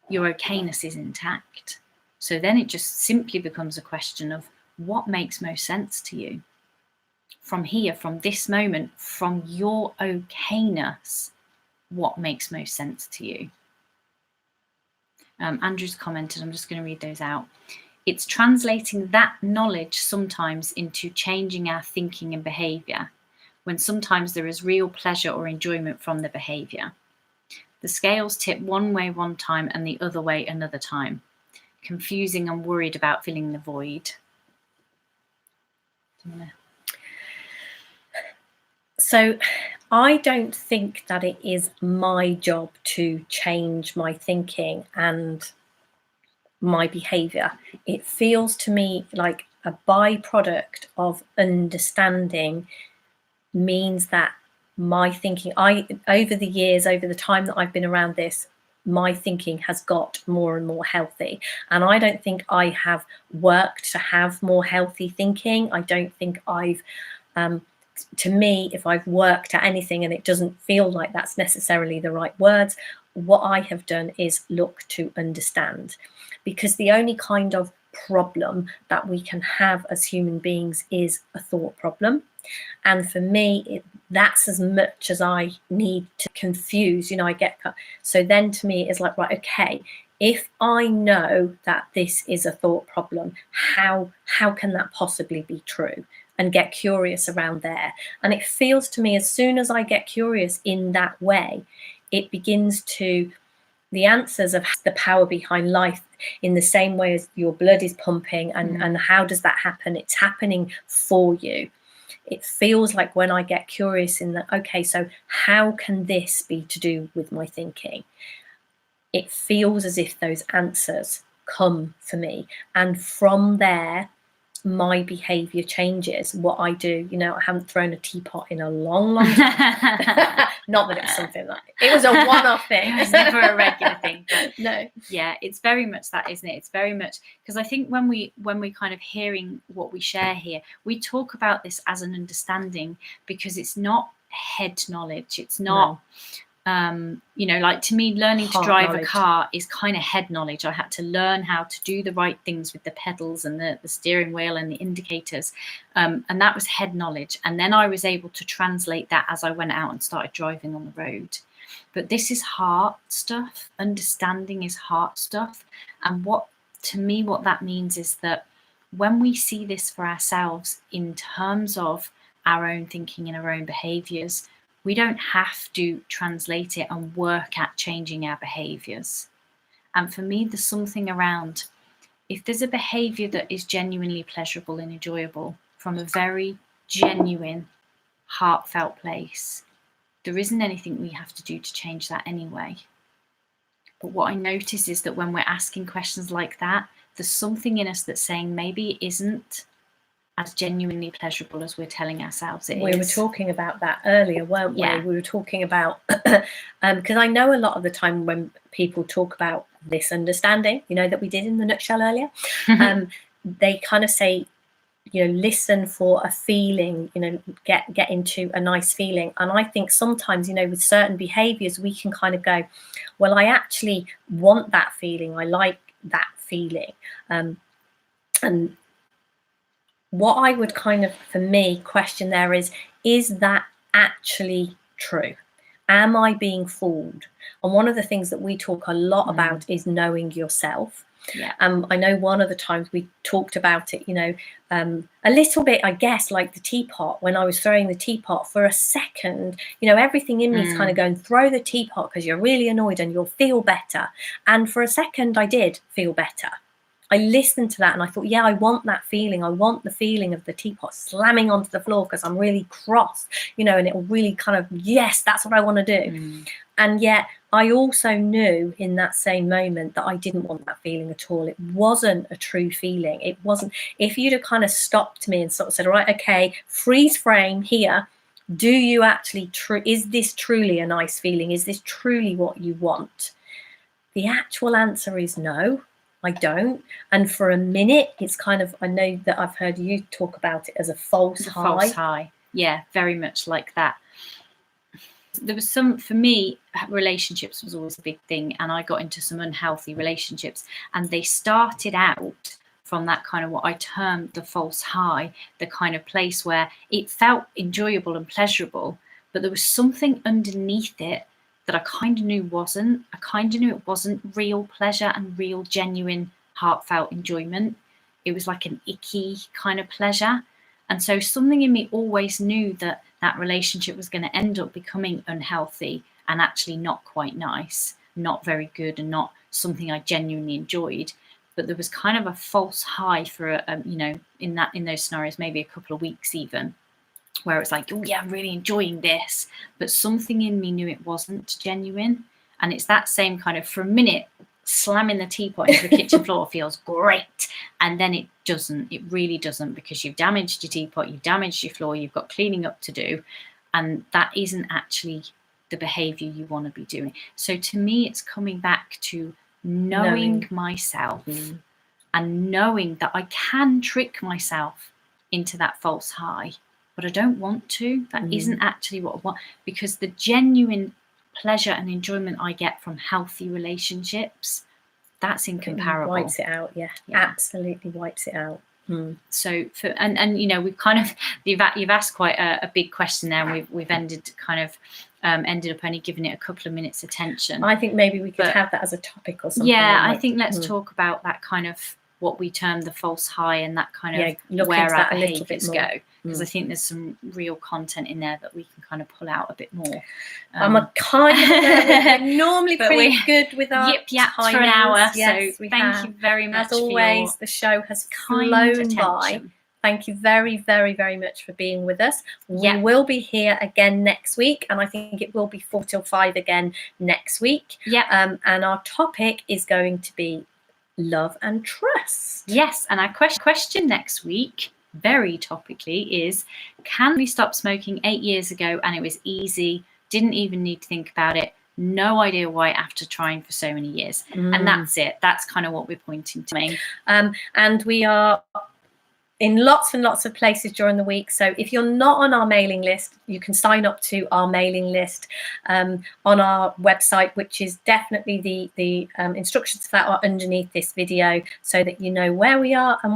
your okayness is intact. So then it just simply becomes a question of what makes most sense to you. From here, from this moment, from your okayness, what makes most sense to you? Andrew's commented, I'm just going to read those out. It's translating that knowledge sometimes into changing our thinking and behaviour, when sometimes there is real pleasure or enjoyment from the behaviour. The scales tip one way one time and the other way another time. Confusing and worried about filling the void. So I don't think that it is my job to change my thinking and my behavior. It feels to me like a byproduct of understanding means that my thinking, over the years, over the time that I've been around this, my thinking has got more and more healthy. And I don't think I have worked to have more healthy thinking. I don't think I've, to me, if I've worked at anything and it doesn't feel like that's necessarily the right words, what I have done is look to understand. Because the only kind of problem that we can have as human beings is a thought problem. And for me, that's as much as I need to confuse, you know, so then to me it's like, right, okay, if I know that this is a thought problem, how can that possibly be true? And get curious around there. And it feels to me, as soon as I get curious in that way, it begins to, the answers of the power behind life, in the same way as your blood is pumping and how does that happen? It's happening for you. It feels like when I get curious in that, okay, so how can this be to do with my thinking? It feels as if those answers come for me. And from there, my behavior changes. What I do, you know, I haven't thrown a teapot in a long time. Not that it's something that it was a one-off thing. It was never a regular thing. But no. Yeah, it's very much that, isn't it? It's very much, because I think when we kind of hearing what we share here, we talk about this as an understanding, because it's not head knowledge. It's not. You know, like to me, learning to drive a car is kind of head knowledge. I had to learn how to do the right things with the pedals and the steering wheel and the indicators. And that was head knowledge. And then I was able to translate that as I went out and started driving on the road. But this is heart stuff. Understanding is heart stuff. And what that means is that when we see this for ourselves in terms of our own thinking and our own behaviors, we don't have to translate it and work at changing our behaviors. And for me, there's something around, if there's a behavior that is genuinely pleasurable and enjoyable from a very genuine, heartfelt place, there isn't anything we have to do to change that anyway. But what I notice is that when we're asking questions like that, there's something in us that's saying maybe it isn't as genuinely pleasurable as we're telling ourselves it is. We were talking about that earlier, weren't we? Yeah. We were talking about, because I know a lot of the time when people talk about this understanding, you know, that we did in the nutshell earlier, they kind of say, you know, listen for a feeling, you know, get into a nice feeling. And I think sometimes, you know, with certain behaviors, we can kind of go, well, I actually want that feeling. I like that feeling. And what I would kind of, for me, question there is that actually true? Am I being fooled? And one of the things that we talk a lot about is knowing yourself. Yeah. I know one of the times we talked about it, you know, a little bit, I guess, like the teapot. When I was throwing the teapot, for a second, you know, everything in me is kind of going, throw the teapot because you're really annoyed and you'll feel better. And for a second, I did feel better. I listened to that and I thought, yeah, I want that feeling. I want the feeling of the teapot slamming onto the floor because I'm really cross, you know, and it will really kind of, yes, that's what I want to do. And yet I also knew in that same moment that I didn't want that feeling at all. It wasn't a true feeling. It wasn't. If you'd have kind of stopped me and sort of said, right, okay, freeze frame here. Do you actually, is this truly a nice feeling? Is this truly what you want? The actual answer is no. I don't. And for a minute, it's kind of, I know that I've heard you talk about it as a false high. False high. Yeah, very much like that. There was some, for me, relationships was always a big thing. And I got into some unhealthy relationships. And they started out from that kind of what I termed the false high, the kind of place where it felt enjoyable and pleasurable, but there was something underneath it that I kind of knew wasn't. I kind of knew it wasn't real pleasure and real, genuine, heartfelt enjoyment. It was like an icky kind of pleasure. And so something in me always knew that that relationship was going to end up becoming unhealthy and actually not quite nice, not very good, and not something I genuinely enjoyed. But there was kind of a false high for, you know, in those scenarios, maybe a couple of weeks even, where it's like, oh yeah, I'm really enjoying this, but something in me knew it wasn't genuine. And it's that same kind of, for a minute, slamming the teapot into the kitchen floor feels great, and then it doesn't. It really doesn't, because you've damaged your teapot, you've damaged your floor, you've got cleaning up to do, and that isn't actually the behavior you want to be doing. So to me, it's coming back to knowing myself and knowing that I can trick myself into that false high, but I don't want to. That isn't actually what I want, because the genuine pleasure and enjoyment I get from healthy relationships, that's incomparable. It wipes it out, yeah. Absolutely wipes it out. So for and you know, we've kind of you've asked quite a big question there, and we've ended kind of ended up only giving it a couple of minutes attention. I think maybe we could have that as a topic or something. Yeah, I think let's talk about that kind of what we term the false high, and that kind of where our behaviours go. Because I think there's some real content in there that we can kind of pull out a bit more. I'm a kind of normally pretty good with our yip yap for an hour. Yes, so thank you very much. As always, the show has flown by. Thank you very, very, very much for being with us. We will be here again next week, and I think it will be 4 till 5 again next week. And our topic is going to be love and trust. Yes, and our question next week, very topically, is, can we stop smoking 8 years ago and it was easy, didn't even need to think about it, no idea why after trying for so many years? And that's it. That's kind of what we're pointing to. And we are in lots and lots of places during the week. So if you're not on our mailing list, you can sign up to our mailing list on our website, which is definitely the instructions for that are underneath this video, so that you know where we are and